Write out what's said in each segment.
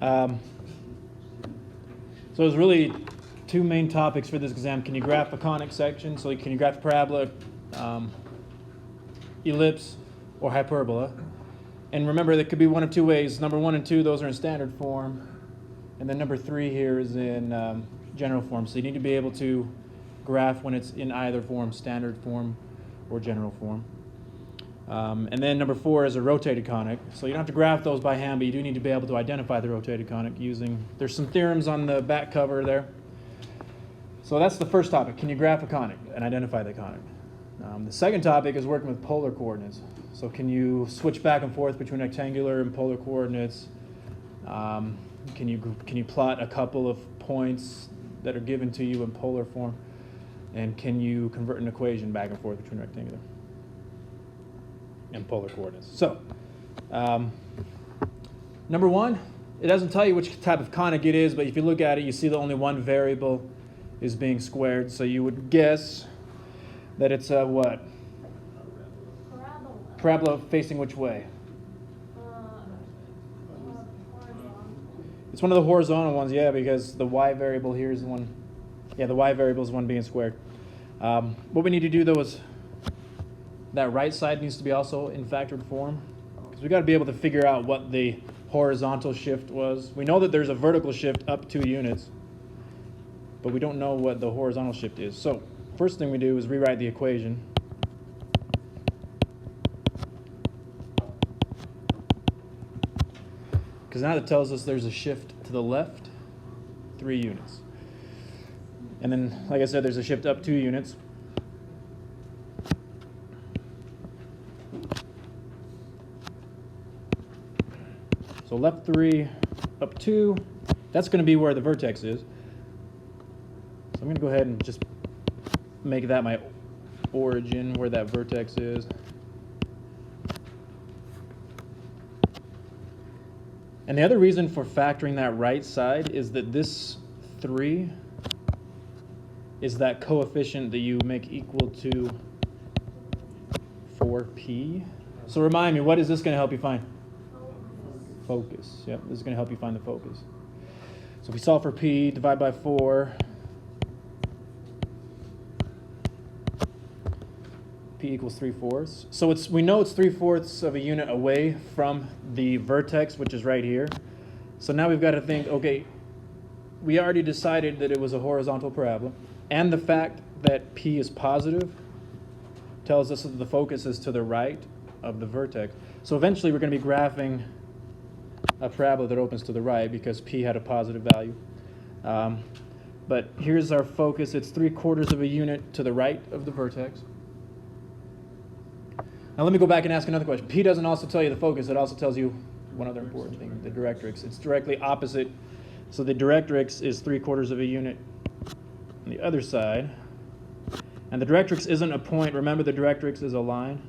So there's really two main topics for this exam. Can you graph a conic section? So can you graph a parabola, ellipse, or hyperbola? And remember, there could be one of two ways. Number 1 and 2, those are in standard form. And then number 3 here is in general form. So you need to be able to graph when it's in either form, standard form or general form. And then number 4 is a rotated conic. So you don't have to graph those by hand, but you do need to be able to identify the rotated conic using, there's some theorems on the back cover there. So that's the first topic. Can you graph a conic and identify the conic? The second topic is working with polar coordinates. So can you switch back and forth between rectangular and polar coordinates? Can you plot a couple of points that are given to you in polar form? And can you convert an equation back and forth between rectangular and polar coordinates? So, number 1, it doesn't tell you which type of conic it is, but if you look at it, you see that only one variable is being squared. So you would guess that it's a what? Parabola facing which way? It's one of the horizontal ones, yeah, because the y variable here is the one. Yeah, the y variable is the one being squared. What we need to do, though, is that right side needs to be also in factored form, because we've got to be able to figure out what the horizontal shift was. We know that there's a vertical shift up 2 units, but we don't know what the horizontal shift is. So first thing we do is rewrite the equation. Because now that tells us there's a shift to the left 3 units. And then, like I said, there's a shift up 2 units. So left 3, up 2, that's going to be where the vertex is. So I'm going to go ahead and just make that my origin, where that vertex is. And the other reason for factoring that right side is that this 3 is that coefficient that you make equal to 4p. So remind me, what is this going to help you find? Focus. Yep, this is going to help you find the focus. So if we solve for p, divide by 4. P equals 3/4. So we know it's 3/4 of a unit away from the vertex, which is right here. So now we've got to think, okay, we already decided that it was a horizontal parabola, and the fact that P is positive tells us that the focus is to the right of the vertex. So eventually we're going to be graphing a parabola that opens to the right because P had a positive value. But here's our focus. It's 3/4 of a unit to the right of the vertex. Now let me go back and ask another question. P doesn't also tell you the focus. It also tells you one other important thing, the directrix. It's directly opposite. So the directrix is 3/4 of a unit on the other side. And the directrix isn't a point. Remember, the directrix is a line.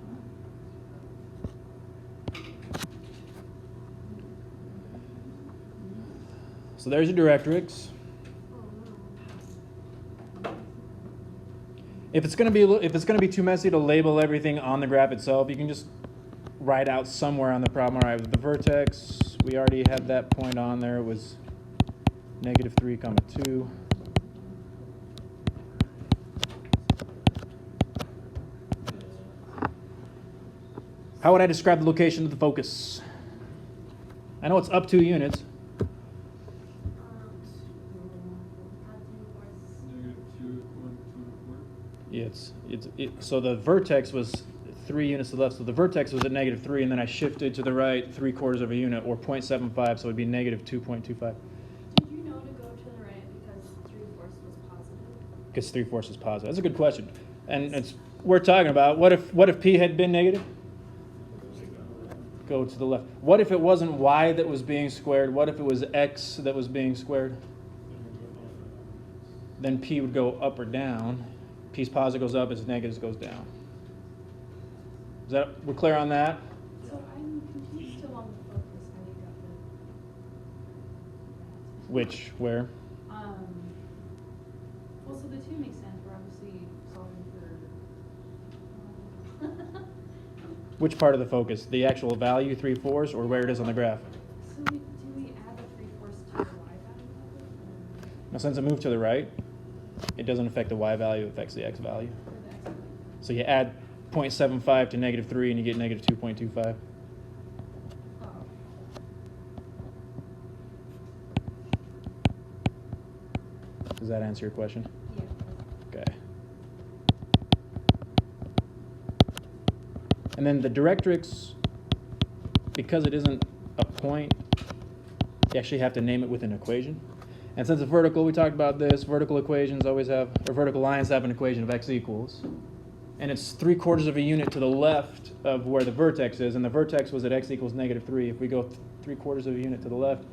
So there's your directrix. If it's going to be too messy to label everything on the graph itself, you can just write out somewhere on the problem. All right, with the vertex, we already had that point on there. It was -3, 2. How would I describe the location of the focus? I know it's up 2 units. Yeah, so the vertex was 3 units to the left, so the vertex was at -3, and then I shifted to the right 3/4 of a unit, or 0.75, so it would be -2.25. Did you know to go to the right because 3/4 was positive? Because 3/4 is positive. That's a good question, and we're talking about what if P had been negative? Go to the left. What if it wasn't y that was being squared? What if it was x that was being squared? Then P would go up or down. P's positive goes up, its negatives goes down. We're clear on that? So I'm confused still on the focus. How you got the... Which, where? Well, so the 2 makes sense. We're obviously solving for... Which part of the focus? The actual value, 3/4, or where it is on the graph? So do we add the 3/4 Now since it moved to the right, it doesn't affect the y value, it affects the x value. For the x value. So you add 0.75 to negative 3 and you get negative 2.25. Oh. Does that answer your question? Yeah. Okay. And then the directrix, because it isn't a point, you actually have to name it with an equation. And since it's vertical, we talked about this, vertical equations always have, or vertical lines have an equation of x equals. And it's 3/4 of a unit to the left of where the vertex is, and the vertex was at x equals negative 3. If we go 3/4 of a unit to the left,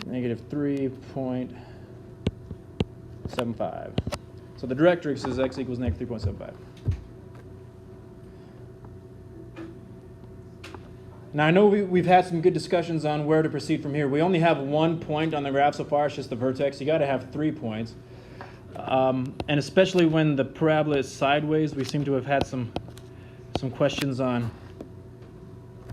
negative 3.75. So the directrix is x equals negative 3.75. Now I know we've had some good discussions on where to proceed from here. We only have one point on the graph so far, it's just the vertex. You got to have 3 points. And especially when the parabola is sideways, we seem to have had some questions on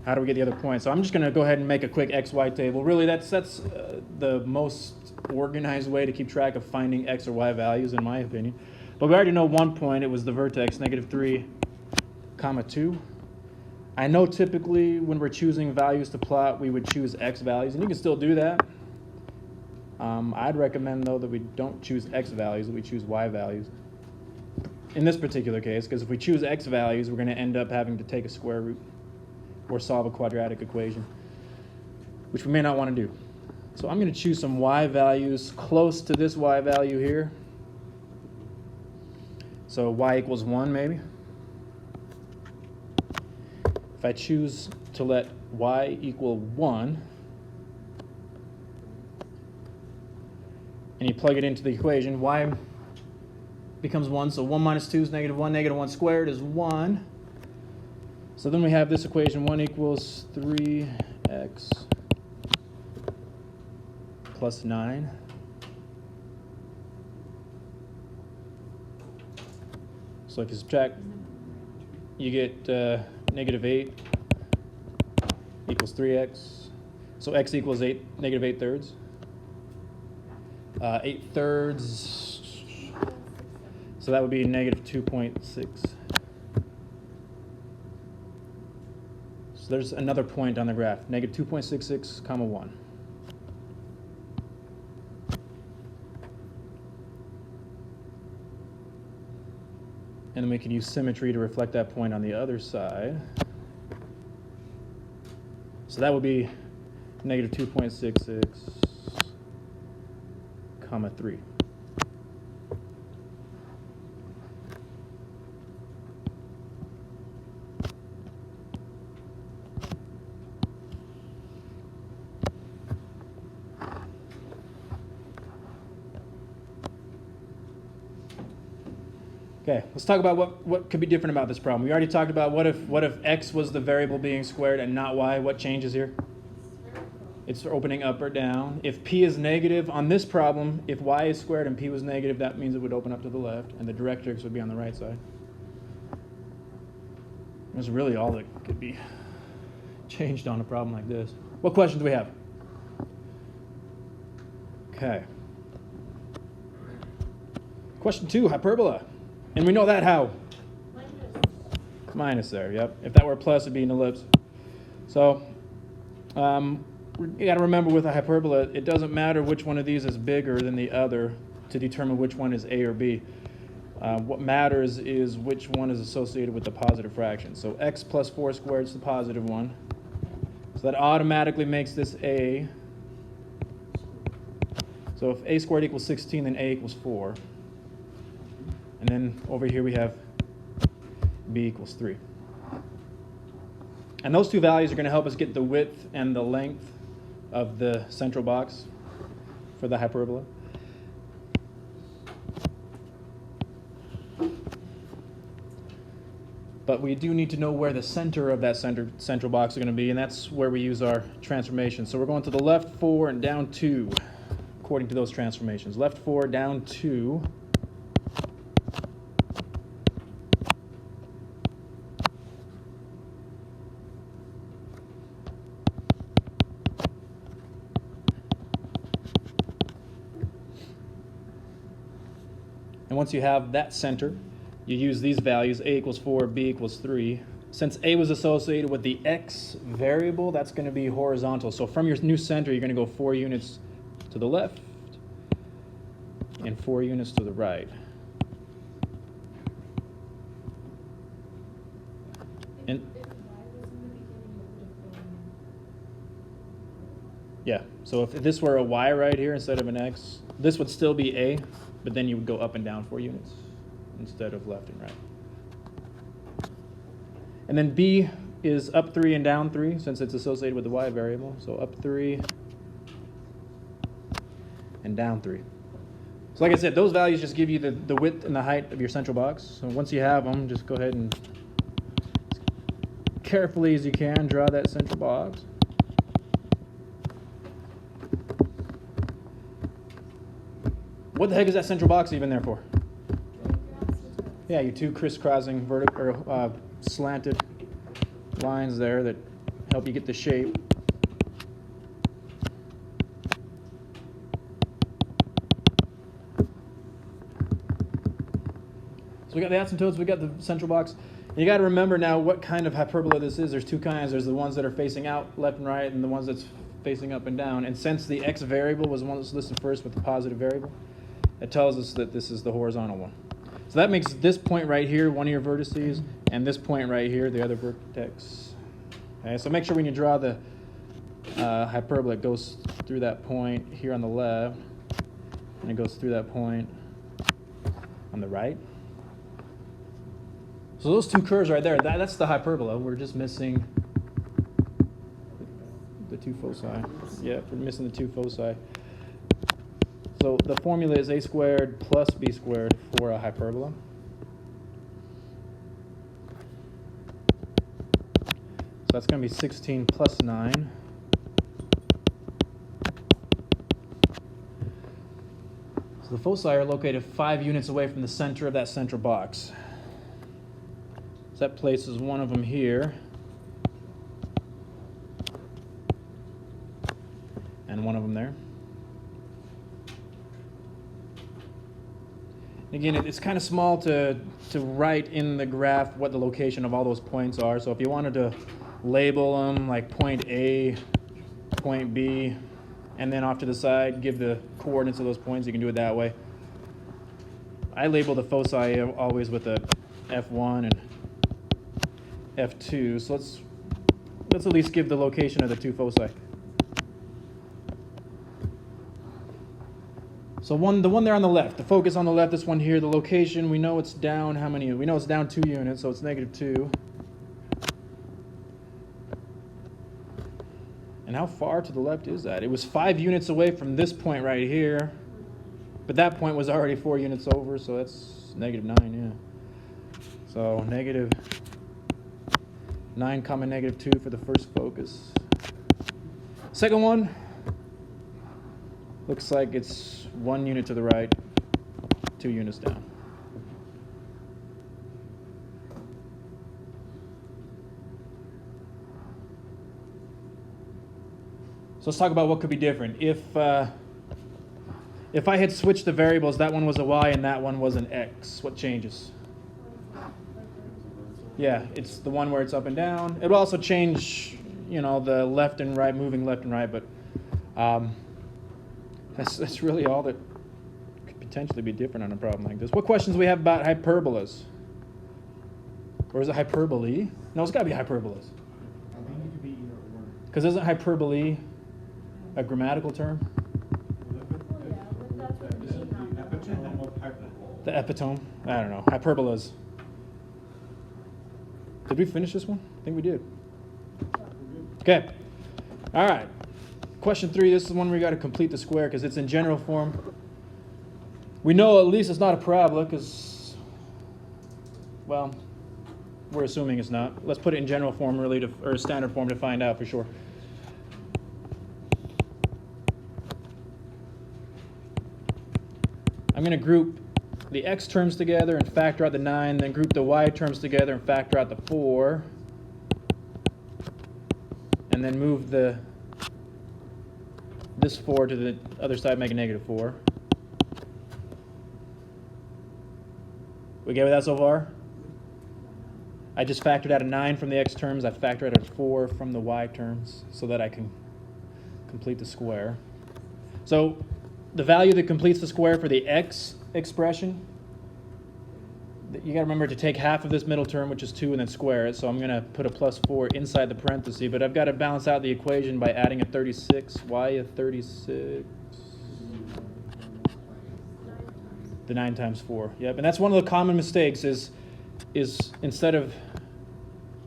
how do we get the other point. So I'm just going to go ahead and make a quick XY table. Really, that's the most organized way to keep track of finding x or y values, in my opinion. But we already know one point. It was the vertex, negative 3, 2. I know typically when we're choosing values to plot, we would choose x values, and you can still do that. I'd recommend, though, that we don't choose x values, that we choose y values. In this particular case, because if we choose x values, we're going to end up having to take a square root or solve a quadratic equation, which we may not want to do. So I'm going to choose some y values close to this y value here. So y equals 1, maybe. If I choose to let y equal 1, and you plug it into the equation, y becomes 1, so 1 minus 2 is negative 1, negative 1 squared is 1. So then we have this equation, 1 equals 3x plus 9. So if you subtract, you get negative 8 equals 3x. So x equals 8, negative 8 thirds. 8 thirds, so that would be negative 2.6. So there's another point on the graph, negative 2.66, comma 1. And then we can use symmetry to reflect that point on the other side. So that would be negative 2.66, comma 3. Okay, let's talk about what could be different about this problem. We already talked about what if x was the variable being squared and not y. What changes here? It's opening up or down. If p is negative on this problem, if y is squared and p was negative, that means it would open up to the left, and the directrix would be on the right side. That's really all that could be changed on a problem like this. What questions do we have? Okay. Question 2, hyperbola. And we know that how? Minus there, yep. If that were a plus, it'd be an ellipse. So, you got to remember with a hyperbola, it doesn't matter which one of these is bigger than the other to determine which one is A or B. What matters is which one is associated with the positive fraction. So x plus 4 squared is the positive one. So that automatically makes this A. So if a squared equals 16, then a equals 4. And then over here we have b equals 3. And those two values are going to help us get the width and the length of the central box for the hyperbola. But we do need to know where the center of that central box is going to be, and that's where we use our transformation. So we're going to the left 4 and down 2, according to those transformations. Left 4, down 2. once you have that center, you use these values, a equals 4, b equals 3. Since a was associated with the x variable, that's going to be horizontal. So from your new center, you're going to go 4 units to the left and 4 units to the right. And If y was in the beginning, it would have been. yeah, so if this were a y right here instead of an x, this would still be a, but then you would go up and down 4 units instead of left and right. And then b is up 3 and down 3 since it's associated with the y variable. So up 3 and down 3. So like I said, those values just give you the width and the height of your central box. So once you have them, just go ahead and carefully as you can draw that central box. What the heck is that central box even there for? Yeah, your 2 crisscrossing vertical or slanted lines there that help you get the shape. So we got the asymptotes, we got the central box. You got to remember now what kind of hyperbola this is. There's 2 kinds. There's the ones that are facing out left and right, and the ones that's facing up and down. And since the x variable was one that's listed first with the positive variable, it tells us that this is the horizontal one. So that makes this point right here one of your vertices, and this point right here the other vertex. Okay, so make sure when you draw the hyperbola, it goes through that point here on the left, and it goes through that point on the right. So those 2 curves right there, that's the hyperbola. We're just missing the 2 foci. Yeah, we're missing the 2 foci. So the formula is a squared plus b squared for a hyperbola. So that's going to be 16 plus 9. So the foci are located 5 units away from the center of that central box. So that places one of them here. And one of them there. Again, it's kind of small to write in the graph what the location of all those points are. So if you wanted to label them like point A, point B, and then off to the side, give the coordinates of those points, you can do it that way. I label the foci always with a F1 and F2. So let's at least give the location of the 2 foci. So the one there on the left, the focus on the left, this one here, the location, we know it's down how many? We know it's down 2 units, so it's -2. And how far to the left is that? It was 5 units away from this point right here, but that point was already 4 units over, so that's -9, yeah. So -9, -2 for the first focus. Second one, looks like it's 1 unit to the right, 2 units down. So let's talk about what could be different. If I had switched the variables, that one was a y and that one was an x, what changes? Yeah, it's the one where it's up and down. It will also change, you know, the left and right, moving left and right, but that's really all that could potentially be different on a problem like this. What questions do we have about hyperbolas? Or is it hyperbole? No, it's got to be hyperbolas. I think it could be either or. Because isn't hyperbole a grammatical term? Well, yeah, but that's what This is we the mean. epitome of hyperbole. The epitome? I don't know. Hyperbolas. Did we finish this one? I think we did. Okay. All right. Question 3. This is one where we got to complete the square because it's in general form. We know at least it's not a parabola because, well, we're assuming it's not. Let's put it in general form really or standard form to find out for sure. I'm going to group the x terms together and factor out the 9, then group the y terms together and factor out the 4, and then move this 4 to the other side, make a -4. We get with that so far? I just factored out a 9 from the x terms. I factored out a 4 from the y terms so that I can complete the square. So the value that completes the square for the x expression, you got to remember to take half of this middle term, which is 2, and then square it. So I'm going to put a plus 4 inside the parenthesis, but I've got to balance out the equation by adding a 36. Why a 36? The 9 times 4. Yep, and that's one of the common mistakes is instead of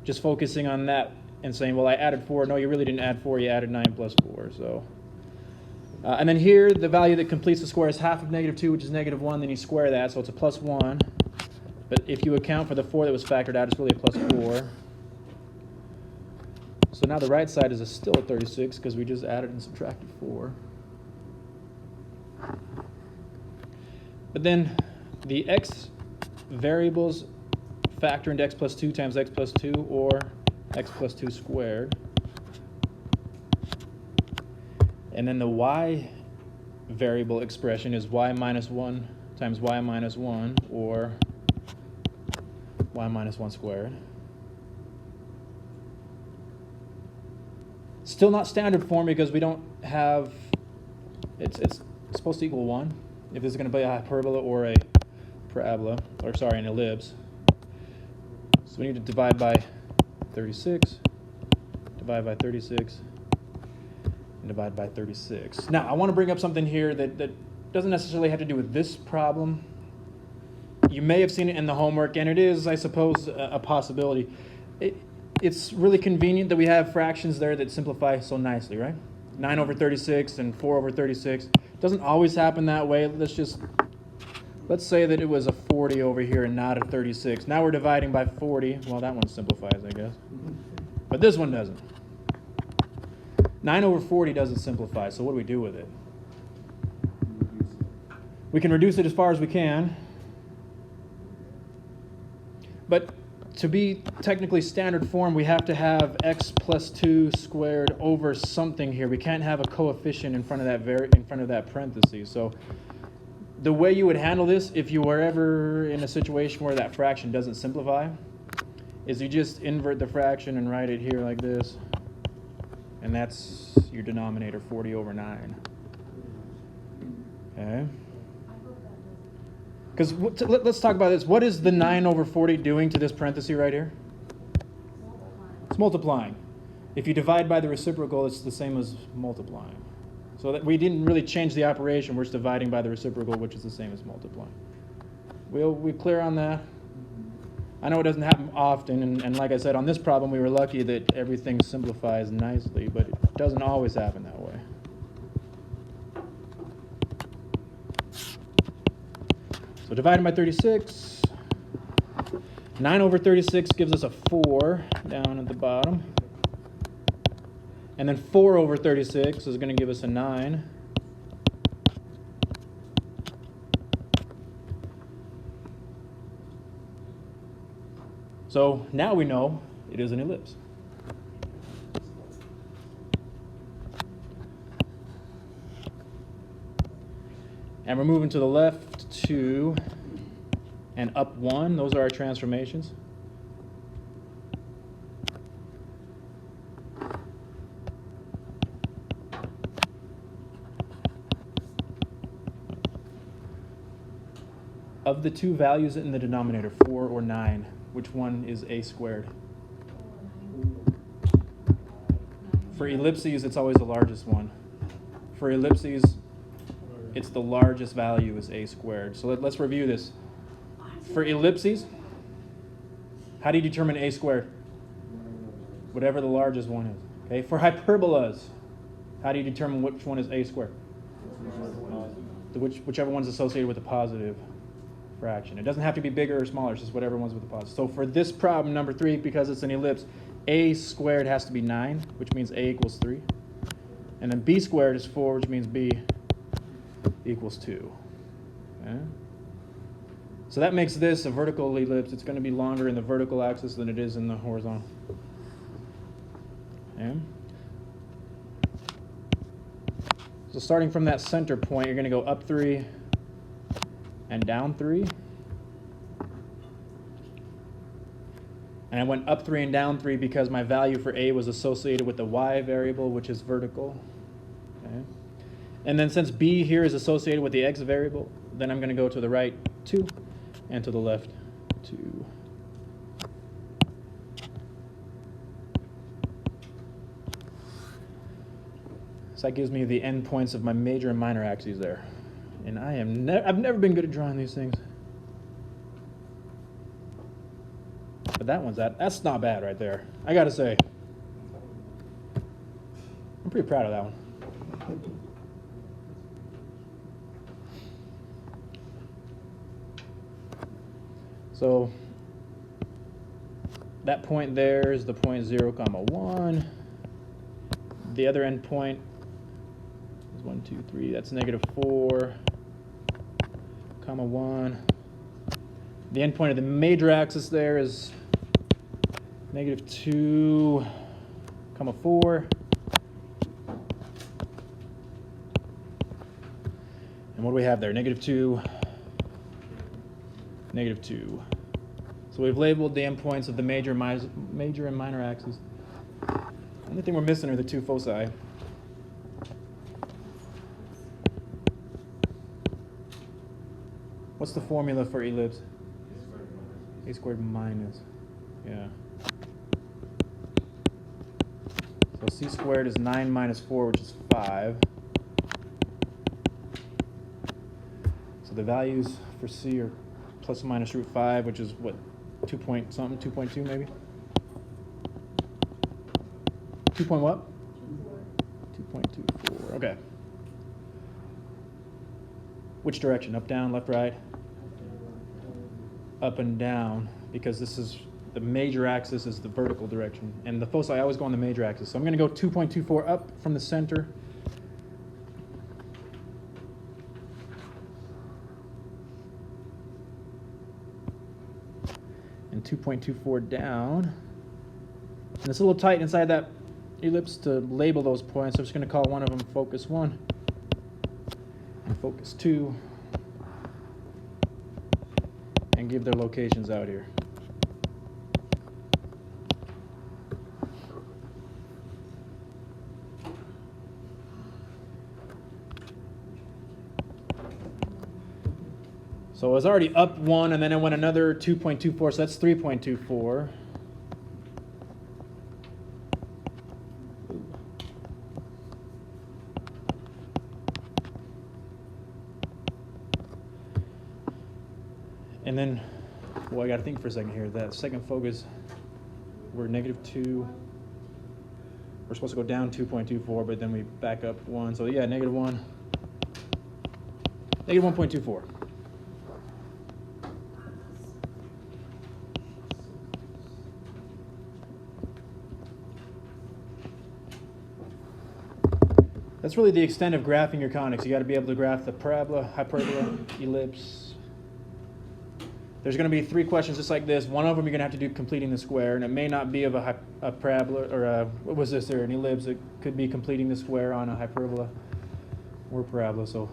just focusing on that and saying, well, I added 4. No, you really didn't add 4. You added 9 plus 4. So, and then here, the value that completes the square is half of -2, which is -1. Then you square that, so it's a plus 1. But if you account for the 4 that was factored out, it's really a plus 4. So now the right side is still a 36 because we just added and subtracted 4. But then the x variables factor into x plus 2 times x plus 2 or x plus 2 squared. And then the y variable expression is y minus 1 times y minus 1 or y minus 1 squared. Still not standard form because we don't have, it's supposed to equal 1 if this is going to be a hyperbola or a parabola, or sorry, an ellipse. So we need to divide by 36, divide by 36, and divide by 36. Now, I want to bring up something here that doesn't necessarily have to do with this problem. You may have seen it in the homework, and it is, I suppose, a possibility. It's really convenient that we have fractions there that simplify so nicely, right? 9 over 36 and 4 over 36. It doesn't always happen that way. Let's say that it was a 40 over here and not a 36. Now we're dividing by 40. Well, that one simplifies, I guess. But this one doesn't. 9 over 40 doesn't simplify, so what do we do with it? We can reduce it as far as we can. But to be technically standard form, we have to have x plus 2 squared over something here. We can't have a coefficient in front of that parenthesis. So the way you would handle this, if you were ever in a situation where that fraction doesn't simplify, is you just invert the fraction and write it here like this. And that's your denominator, 40 over 9. Okay? Because let's talk about this. What is the 9 over 40 doing to this parenthesis right here? It's multiplying. If you divide by the reciprocal, it's the same as multiplying. So that we didn't really change the operation. We're just dividing by the reciprocal, which is the same as multiplying. We clear on that? I know it doesn't happen often, and like I said, on this problem, we were lucky that everything simplifies nicely, but it doesn't always happen that way. So dividing by 36, 9 over 36 gives us a 4 down at the bottom. And then 4 over 36 is going to give us a 9. So now we know it is an ellipse. And we're moving to the left 2 and up 1. Those are our transformations. Of the two values in the denominator, 4 or 9, which one is a squared? For ellipses, it's always the largest one. For ellipses, it's the largest value is a squared. So let's review this. For ellipses, how do you determine a squared? Whatever the largest one is. Okay. For hyperbolas, how do you determine which one is a squared? Whichever one's associated with a positive fraction. It doesn't have to be bigger or smaller, it's just whatever one's with a positive. So for this problem, number 3, because it's an ellipse, a squared has to be 9, which means a equals 3. And then b squared is 4, which means b equals 2. Okay? So that makes this a vertical ellipse. It's going to be longer in the vertical axis than it is in the horizontal. Okay? So starting from that center point, you're going to go up 3 and down 3. And I went up 3 and down 3 because my value for A was associated with the Y variable, which is vertical. Okay. And then since B here is associated with the X variable, then I'm going to go to the right 2 and to the left 2. So that gives me the endpoints of my major and minor axes there. And I've never been good at drawing these things. But that's not bad right there. I gotta say. I'm pretty proud of that one. So that point there is the point 0, 1. The other endpoint is 1, 2, 3. That's -4, 1. The endpoint of the major axis there is -2, 4. And what do we have there? -2, -2. So we've labeled the endpoints of the major and minor axes. The only thing we're missing are the 2 foci. What's the formula for ellipse? A squared minus, yeah. So c squared is 9 minus 4, which is 5. So the values for c are plus or minus root 5, which is what, 2 point something, 2.2 maybe? 2 point what? 2.24, okay. Which direction? Up, down, left, right? Up and down, because this is the major axis is the vertical direction, and the foci always go on the major axis. So I'm going to go 2.24 up from the center. And 2.24 down. And it's a little tight inside that ellipse to label those points. So I'm just going to call one of them focus 1 and focus 2. And give their locations out here. So I was already up 1, and then I went another 2.24, so that's 3.24. And then, well, I got to think for a second here. That second focus, we're -2. We're supposed to go down 2.24, but then we back up 1. So yeah, -1. -1.24. That's really the extent of graphing your conics. You got to be able to graph the parabola, hyperbola, ellipse. There's going to be 3 questions just like this. One of them you're going to have to do completing the square, and it may not be of a parabola or what was this there, an ellipse. It could be completing the square on a hyperbola or parabola. So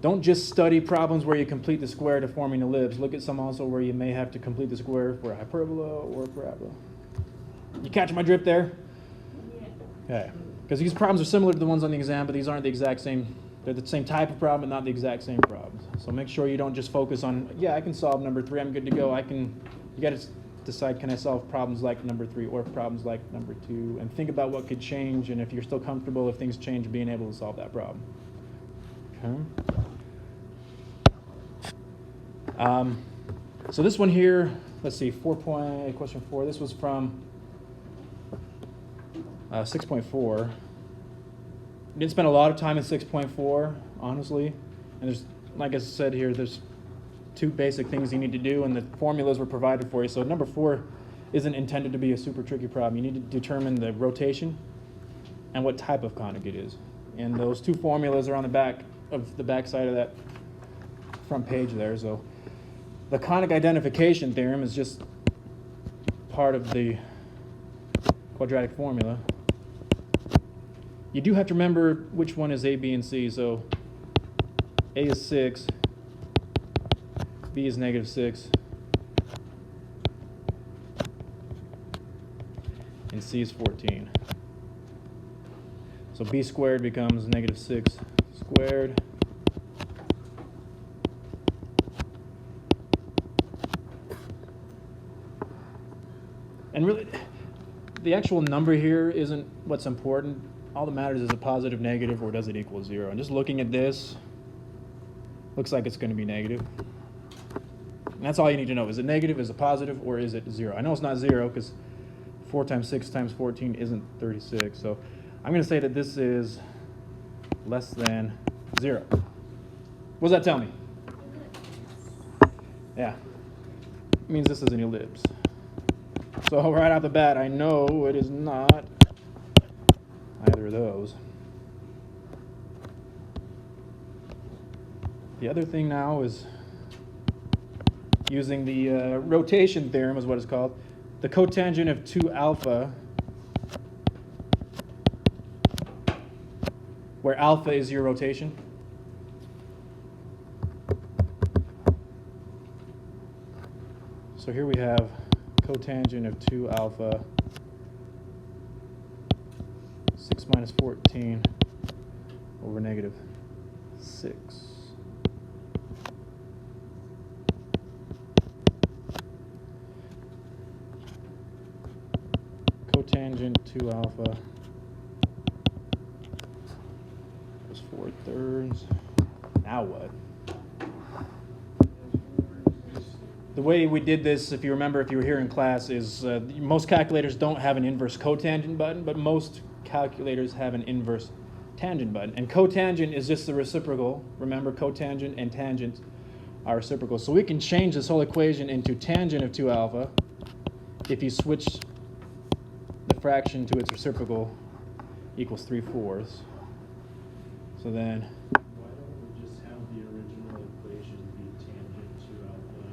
don't just study problems where you complete the square to form an ellipse. Look at some also where you may have to complete the square for a hyperbola or a parabola. You catch my drift there? Yeah. Okay. Because these problems are similar to the ones on the exam, but these aren't the exact same. They're the same type of problem, but not the exact same problems. So make sure you don't just focus on, yeah, I can solve number 3, I'm good to go. You got to decide, can I solve problems like number 3 or problems like number 2? And think about what could change, and if you're still comfortable, if things change, being able to solve that problem. Okay. So this one here, let's see, question 4. This was from 6.4. Didn't spend a lot of time in 6.4, honestly. And there's, like I said here, there's 2 basic things you need to do, and the formulas were provided for you. So number 4 isn't intended to be a super tricky problem. You need to determine the rotation and what type of conic it is. And those 2 formulas are on the back of the back side of that front page there. So the conic identification theorem is just part of the quadratic formula. You do have to remember which one is A, B, and C. So A is 6, B is -6, C is 14. So B squared becomes negative 6 squared. And really, the actual number here isn't what's important. All that matters is a positive, negative, or does it equal 0? And just looking at this, looks like it's going to be negative. And that's all you need to know. Is it negative, is it positive, or is it 0? I know it's not 0 because 4 times 6 times 14 isn't 36. So I'm going to say that this is less than 0. What does that tell me? Yeah. It means this is an ellipse. So right off the bat, I know it is not either of those. The other thing now is using the rotation theorem is what it's called. The cotangent of 2 alpha, where alpha is your rotation. So here we have cotangent of 2 alpha, 6 minus 14 over negative 6. Cotangent 2 alpha is 4/3. Now what? The way we did this, if you remember, if you were here in class, is most calculators don't have an inverse cotangent button, but most calculators have an inverse tangent button. And cotangent is just the reciprocal. Remember, cotangent and tangent are reciprocal. So we can change this whole equation into tangent of 2 alpha if you switch the fraction to its reciprocal equals 3/4. So then Why don't we just have the original equation be tangent 2 alpha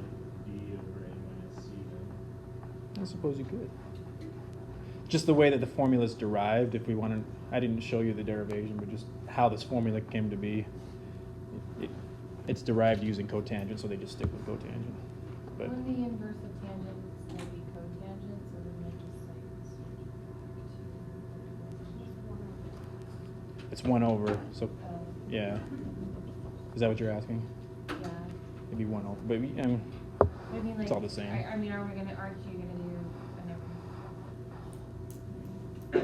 b over a minus c then? I suppose you could. Just the way that the formula is derived, if we wanted, I didn't show you the derivation, but just how this formula came to be. It's derived using cotangent, so they just stick with cotangent. But When the inverse of tangent is going to be cotangent, so then they just like switch it's 1 over, so back to, yeah. Is that what you're asking? yeah. It'd be 1 over, but I mean, I mean, like, it's all the same. I mean, aren't you gonna do,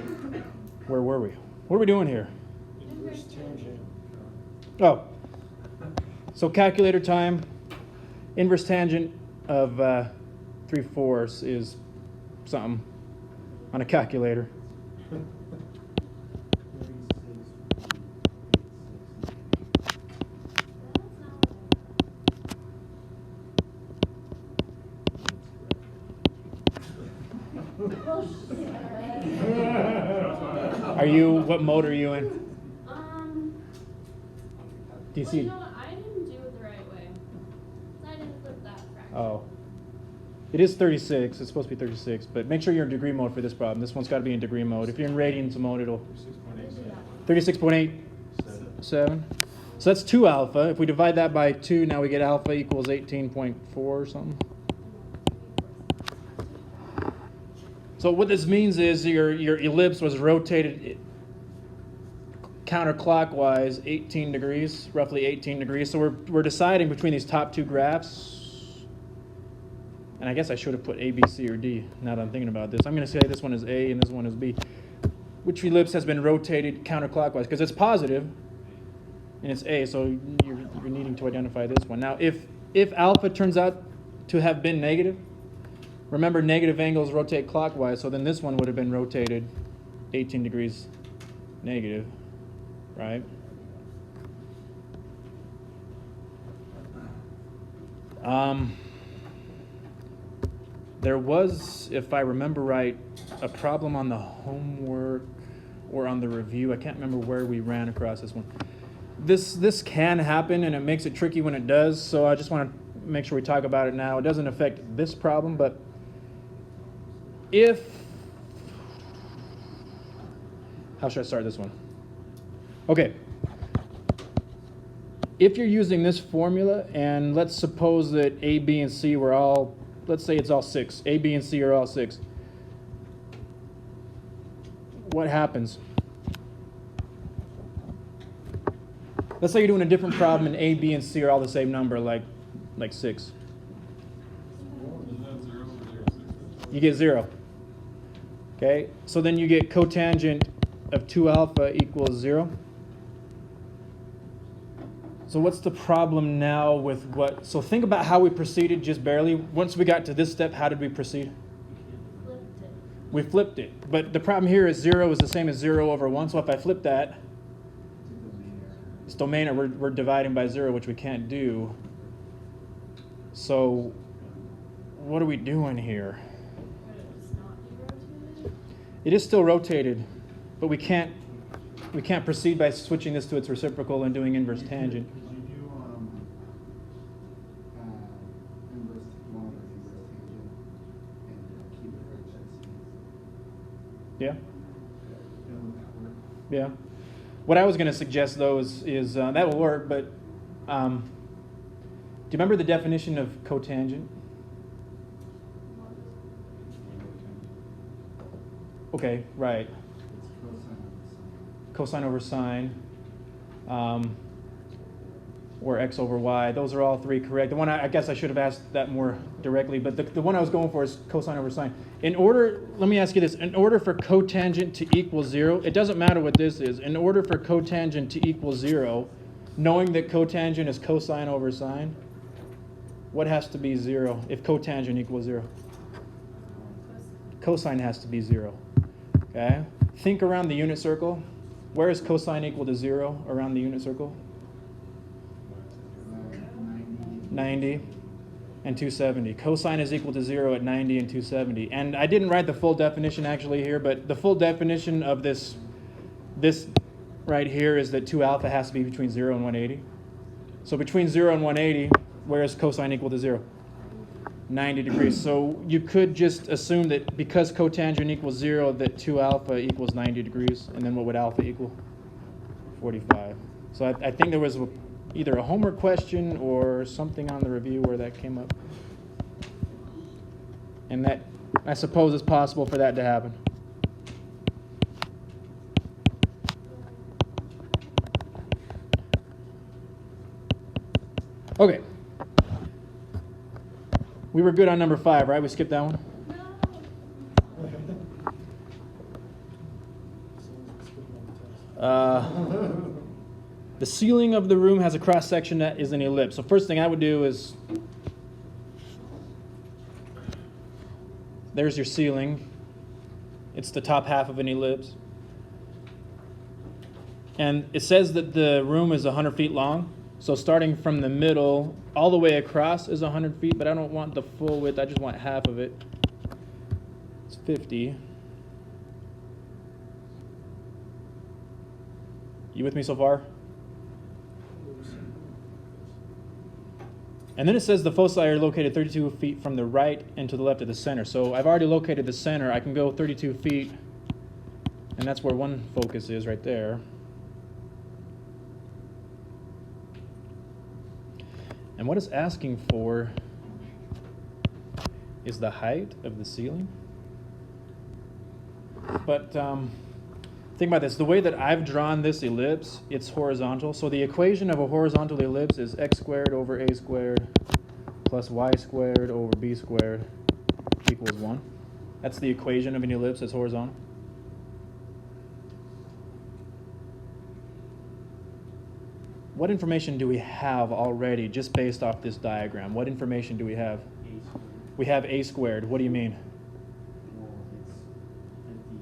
Where were we? What are we doing here? Inverse tangent. Oh, so calculator time. Inverse tangent of 3/4 is something on a calculator. Are you, what mode are you in? Do you Well, see? you know what? I didn't do it the right way. I didn't flip that fraction. Oh. It is 36. It's supposed to be 36, but make sure you're in degree mode for this problem. This one's got to be in degree mode. If you're in radians mode, it'll 36.87. So that's 2 alpha. If we divide that by 2, now we get alpha equals 18.4 or something. So what this means is your ellipse was rotated counterclockwise 18 degrees, roughly 18 degrees. So we're deciding between these top two graphs. And I guess I should have put A, B, C, or D now that I'm thinking about this. I'm going to say this one is A and this one is B. Which ellipse has been rotated counterclockwise? Because it's positive and it's A, so you're needing to identify this one. Now, if alpha turns out to have been negative, remember negative angles rotate clockwise, so then this one would have been rotated 18 degrees negative, right? There was, if I remember right, a problem on the homework or on the review. I can't remember where we ran across this one. This can happen, and it makes it tricky when it does, so I just want to make sure we talk about it now. It doesn't affect this problem, but how should I start this one? Okay. If you're using this formula, and let's suppose that A, B, and C were all, let's say it's all 6. A, B, and C are all 6. what happens? Let's say you're doing a different problem and A, B, and C are all the same number, like 6. You get 0. Okay, so then you get cotangent of 2 alpha equals 0. So what's the problem now with what? So think about how we proceeded just barely. Once we got to this step, how did we proceed? Flipped it. We flipped it. But the problem here is 0 is the same as 0 over 1. So if I flip that, it's domain error. We're dividing by 0, which we can't do. So what are we doing here? Could it just not be rotated? It is still rotated, but we can't proceed by switching this to its reciprocal and doing inverse tangent. Could you do inverse tangent and keep it right at C? Yeah? Would that work? Yeah. What I was going to suggest, though, is that will work, but do you remember the definition of cotangent? Okay, right. It's Cosine over sine, or x over y. Those are all three correct. The one I guess I should have asked that more directly, but the one I was going for is cosine over sine. Let me ask you this. In order for cotangent to equal 0, it doesn't matter what this is. In order for cotangent to equal 0, knowing that cotangent is cosine over sine, what has to be 0 if cotangent equals 0? Cosine has to be 0. Okay? Think around the unit circle. Where is cosine equal to 0 around the unit circle? 90 and 270. Cosine is equal to 0 at 90 and 270. And I didn't write the full definition actually here, but the full definition of this right here is that 2 alpha has to be between 0 and 180. So between 0 and 180, where is cosine equal to 0? 90 degrees. So you could just assume that because cotangent equals 0, that 2 alpha equals 90 degrees. And then what would alpha equal? 45. So I think there was either a homework question or something on the review where that came up. And that, I suppose, it's possible for that to happen. Okay. We were good on number 5, right? We skipped that one? The ceiling of the room has a cross section that is an ellipse. So first thing I would do is, there's your ceiling. It's the top half of an ellipse. And it says that the room is 100 feet long. So starting from the middle all the way across is 100 feet, but I don't want the full width. I just want half of it. It's 50. You with me so far? And then it says the foci are located 32 feet from the right and to the left of the center. So I've already located the center. I can go 32 feet, and that's where one focus is right there. And what it's asking for is the height of the ceiling. But think about this. The way that I've drawn this ellipse, it's horizontal. So the equation of a horizontal ellipse is x squared over a squared plus y squared over b squared equals 1. That's the equation of an ellipse that's horizontal. What information do we have already just based off this diagram? What information do we have? We have a squared. What do you mean? Well, it's 50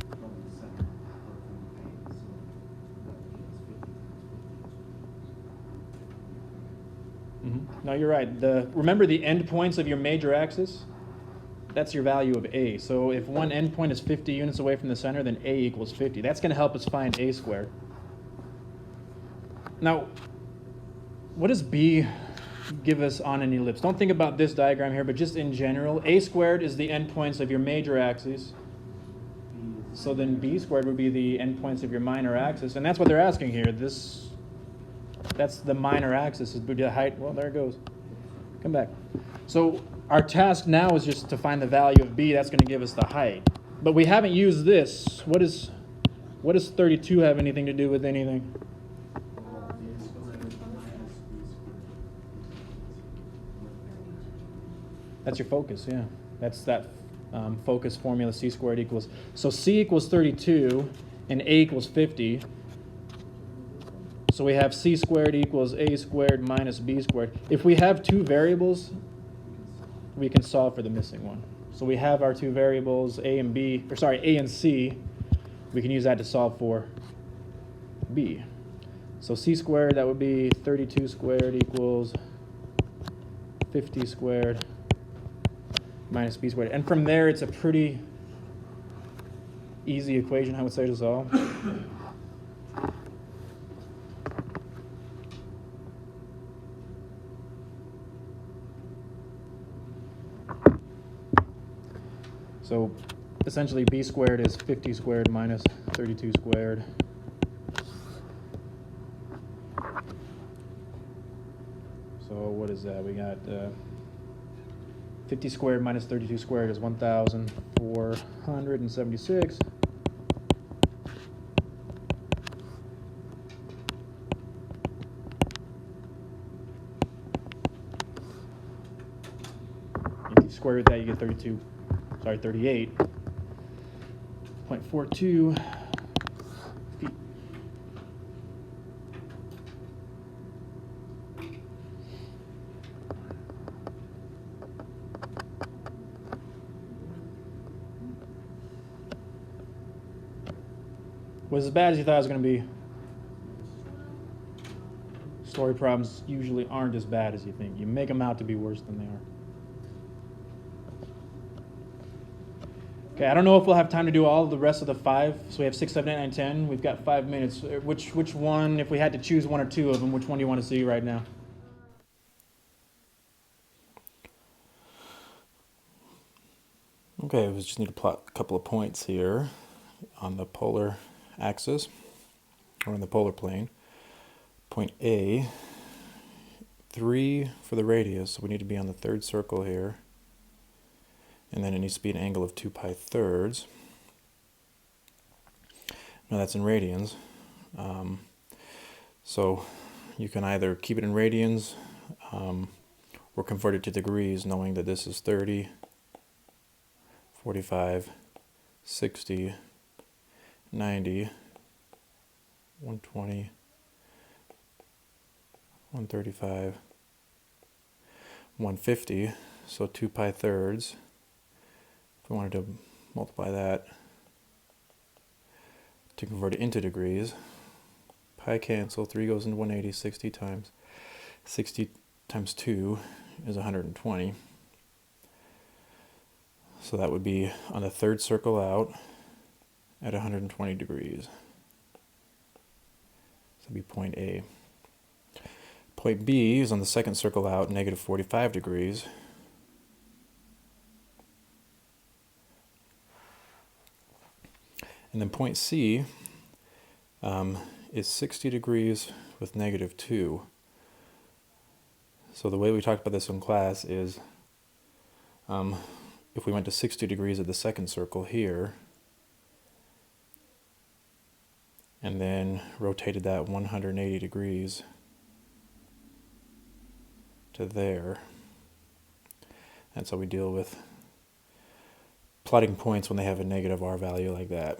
from the center or from the height, so that means 50. No, you're right. Remember the endpoints of your major axis? That's your value of a. So if one endpoint is 50 units away from the center, then a equals 50. That's going to help us find a squared. Now, what does b give us on an ellipse? Don't think about this diagram here, but just in general, a squared is the endpoints of your major axis. So then b squared would be the endpoints of your minor axis. And that's what they're asking here. That's the minor axis, is the height. Well, there it goes. Come back. So our task now is just to find the value of b. That's going to give us the height. But we haven't used this. What does 32 have anything to do with anything? That's your focus, yeah. That's that focus formula, c squared equals. So c equals 32 and a equals 50. So we have c squared equals a squared minus b squared. If we have two variables, we can solve for the missing one. So we have our two variables, a and b, or sorry, a and c. We can use that to solve for b. So c squared, that would be 32 squared equals 50 squared minus b squared. And from there, it's a pretty easy equation, I would say, to solve. So essentially, b squared is 50 squared minus 32 squared. So what is that? We got 50 squared minus 32 squared is 1,476. If you square root that, you get 38.42 feet. Was as bad as you thought it was going to be. Story problems usually aren't as bad as you think. You make them out to be worse than they are. Okay, I don't know if we'll have time to do all the rest of the 5. So we have 6, 7, 8, 9, 10. We've got 5 minutes. Which one, if we had to choose one or two of them, which one do you want to see right now? Okay, we just need to plot a couple of points here on the polar axis, or on the polar plane. Point A, 3 for the radius, so we need to be on the third circle here. And then it needs to be an angle of 2 pi thirds. Now that's in radians. So you can either keep it in radians or convert it to degrees, knowing that this is 30, 45, 60, 90, 120, 135, 150, so 2 pi thirds. If we wanted to multiply that to convert it into degrees, pi cancel, 3 goes into 180, 60 times 2 is 120. So that would be on the third circle out at 120 degrees. So that'd be point A. Point B is on the second circle out, negative 45 degrees. And then point C is 60 degrees with negative 2. So the way we talked about this in class is if we went to 60 degrees at the second circle here, and then rotated that 180 degrees to there, that's how we deal with plotting points when they have a negative r value like that.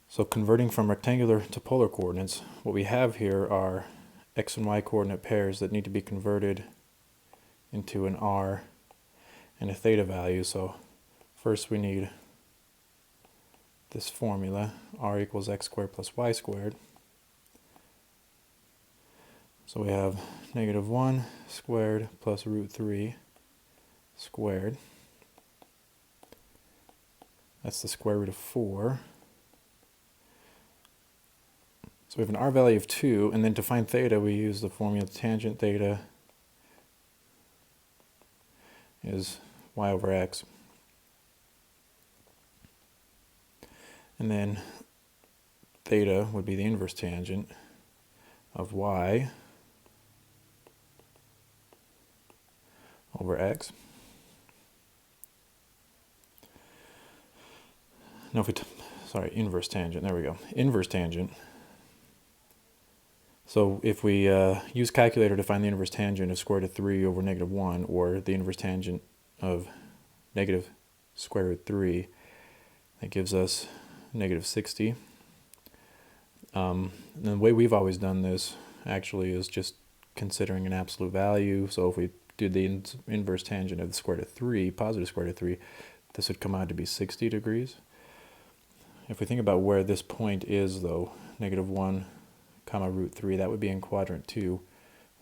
So converting from rectangular to polar coordinates, what we have here are x and y coordinate pairs that need to be converted into an r and a theta value. So first we need this formula, r equals x squared plus y squared. So we have negative 1 squared plus root 3 squared. That's the square root of 4. So we have an r value of 2, and then to find theta we use the formula tangent theta is y over x. And then theta would be the inverse tangent of y over x. No, if we, sorry, inverse tangent, there we go. Inverse tangent. So if we use calculator to find the inverse tangent of square root of 3 over negative 1, or the inverse tangent of negative square root 3, that gives us negative 60. And the way we've always done this actually is just considering an absolute value. So if we did the inverse tangent of the square root of 3, positive square root of 3, this would come out to be 60 degrees. If we think about where this point is, though, negative 1 comma root 3, that would be in quadrant 2,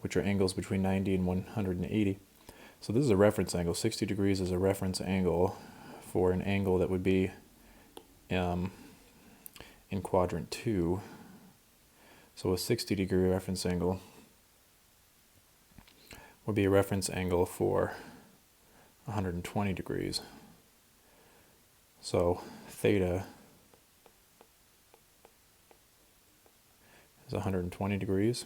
which are angles between 90 and 180. So this is a reference angle. 60 degrees is a reference angle for an angle that would be in quadrant 2. So a 60-degree reference angle would be a reference angle for 120 degrees. So theta is 120 degrees.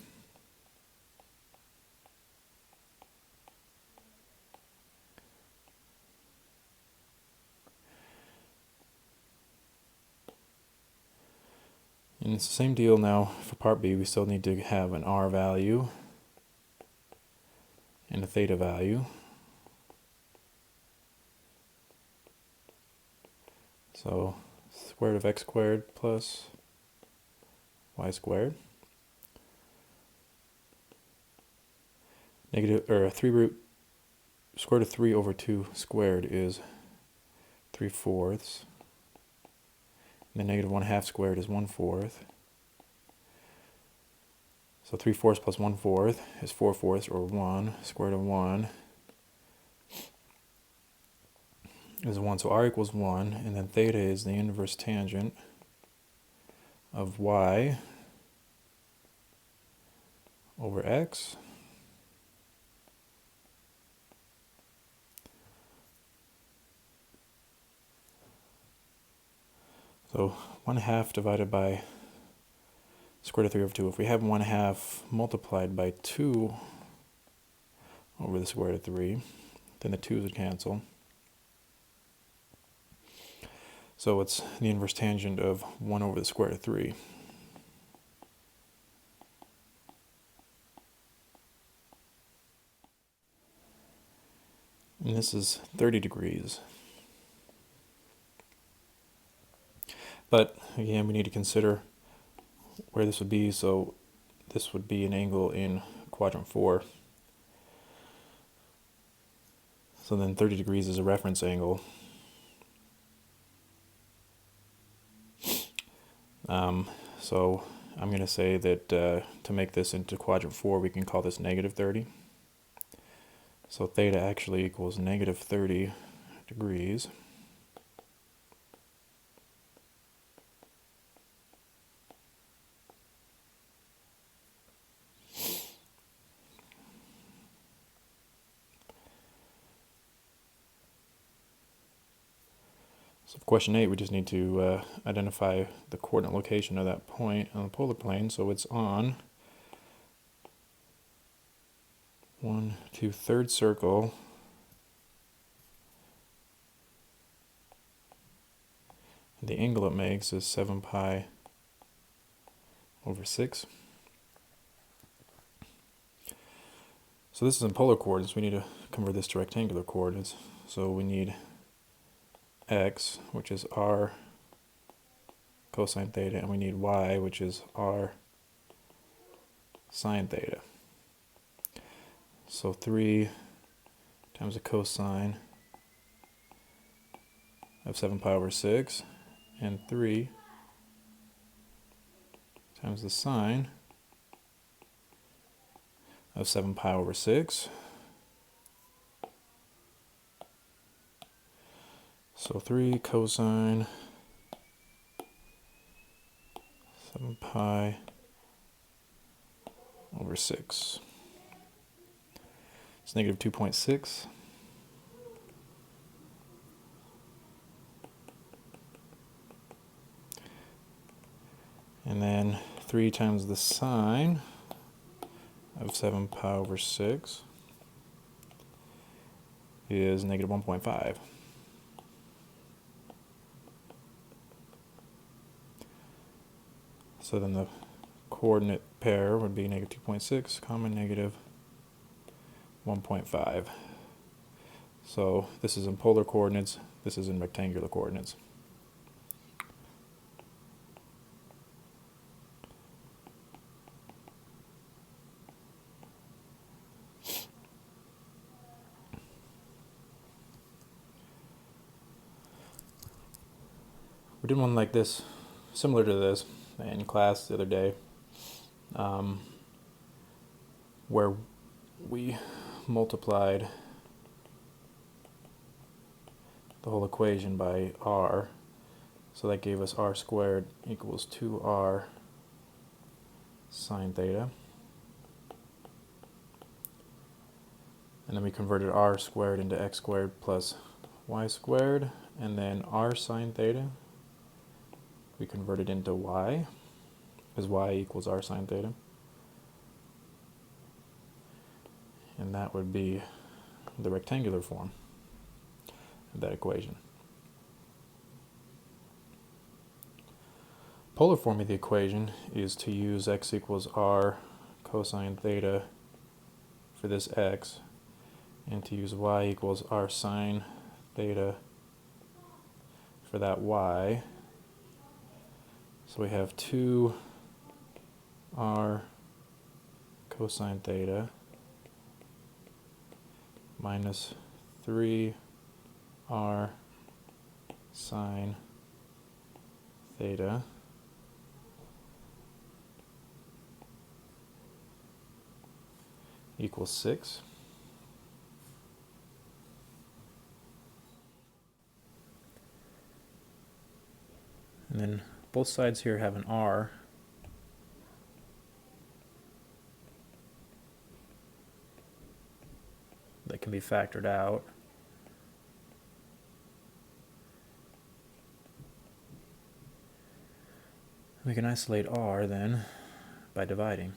And it's the same deal now for part B. We still need to have an r value and a theta value. So square root of x squared plus y squared. Negative, or 3 root, square root of 3 over 2 squared is 3/4. And then negative 1/2 squared is 1/4. So 3/4 plus 1/4 is 4/4, or 1. Square root of 1 is 1. So r equals 1. And then theta is the inverse tangent of y over x. So 1/2 divided by square root of 3 over 2. If we have 1/2 multiplied by 2 over the square root of 3, then the 2's would cancel. So it's the inverse tangent of 1 over the square root of 3. And this is 30 degrees. But again, we need to consider where this would be. So this would be an angle in quadrant 4. So then 30 degrees is a reference angle. So I'm going to say that to make this into quadrant 4, we can call this negative 30. So theta actually equals negative 30 degrees. So for question 8, we just need to identify the coordinate location of that point on the polar plane. So it's on 1, 2, third circle, and the angle it makes is 7 pi over 6. So this is in polar coordinates. We need to convert this to rectangular coordinates. So we need x, which is r cosine theta, and we need y, which is r sine theta. So 3 times the cosine of 7 pi over 6, and 3 times the sine of 7 pi over 6. So 3 cosine 7 pi over 6. It's negative 2.6. And then 3 times the sine of 7 pi over 6 is negative 1.5. So then the coordinate pair would be negative 2.6, comma negative 1.5. So this is in polar coordinates, this is in rectangular coordinates. We did one like this, similar to this, in class the other day, where we multiplied the whole equation by r. So that gave us r squared equals 2r sine theta. And then we converted r squared into x squared plus y squared, and then r sine theta we converted into y, because y equals r sine theta. And that would be the rectangular form of that equation. Polar form of the equation is to use x equals r cosine theta for this x, and to use y equals r sine theta for that y. So we have 2r cosine theta minus 3r sine theta equals 6. And then both sides here have an r. That can be factored out. We can isolate r then by dividing.